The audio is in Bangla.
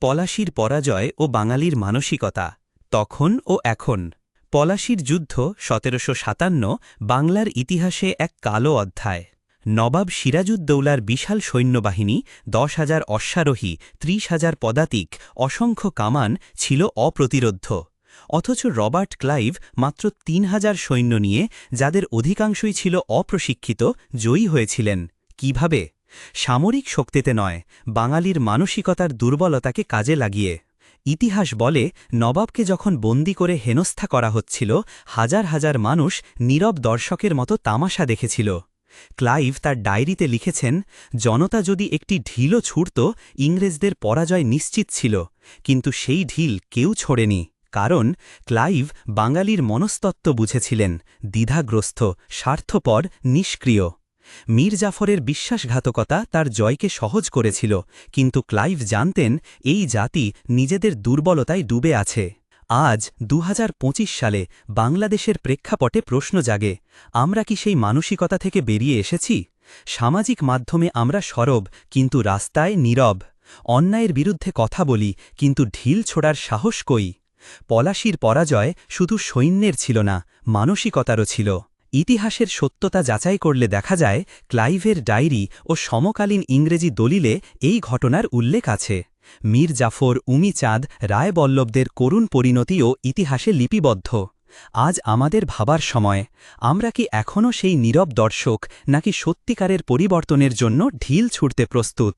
পলাশীর পরাজয় ও বাঙালির মানসিকতা তখন ও এখন। পলাশীর যুদ্ধ ১৭৫৭ বাংলার ইতিহাসে এক কালো অধ্যায়। নবাব সিরাজউদ্দৌলার বিশাল সৈন্যবাহিনী, ১০,০০০ অশ্বারোহী, ৩০,০০০ পদাতিক, অসংখ্য কামান ছিল অপ্রতিরোধ্য। অথচ রবার্ট ক্লাইভ মাত্র ৩,০০০ সৈন্য নিয়ে, যাদের অধিকাংশই ছিল অপ্রশিক্ষিত, জয়ী হয়েছিলেন। কিভাবে? সামরিক শক্তিতে নয়, বাঙালির মানসিকতার দুর্বলতাকে কাজে লাগিয়ে। ইতিহাস বলে, নবাবকে যখন বন্দী করে হেনস্থা করা হচ্ছিল, হাজার হাজার মানুষ নীরব দর্শকের মতো তামাশা দেখেছিল। ক্লাইভ তার ডায়েরিতে লিখেছেন, জনতা যদি একটি ঢিলও ছুঁড়ত, ইংরেজদের পরাজয় নিশ্চিত ছিল, কিন্তু সেই ঢিল কেউ ছোড়েনি। কারণ ক্লাইভ বাঙালির মনস্তত্ত্ব বুঝেছিলেন, দ্বিধাগ্রস্ত, স্বার্থপর, নিষ্ক্রিয়। মীর জাফরের বিশ্বাসঘাতকতা তার জয়কে সহজ করেছিল, কিন্তু ক্লাইভ জানতেন এই জাতি নিজেদের দুর্বলতায় ডুবে আছে। আজ ২০২৫ সালে বাংলাদেশের প্রেক্ষাপটে প্রশ্ন জাগে, আমরা কি সেই মানসিকতা থেকে বেরিয়ে এসেছি? সামাজিক মাধ্যমে আমরা সরব, কিন্তু রাস্তায় নীরব। অন্যায়ের বিরুদ্ধে কথা বলি, কিন্তু ঢিল ছোড়ার সাহস কই? পলাশীর পরাজয় শুধু সৈন্যের ছিল না, মানসিকতারও ছিল। ইতিহাসের সত্যতা যাচাই করলে দেখা যায়, ক্লাইভের ডায়েরি ও সমকালীন ইংরেজি দলিলে এই ঘটনার উল্লেখ আছে। মীর জাফর, উমিচাঁদ, রায়বল্লভদের করুণ পরিণতিও ইতিহাসে লিপিবদ্ধ। আজ আমাদের ভাবার সময়, আমরা কি এখনও সেই নীরব দর্শক, নাকি সত্যিকারের পরিবর্তনের জন্য ঢিল ছুঁড়তে প্রস্তুত?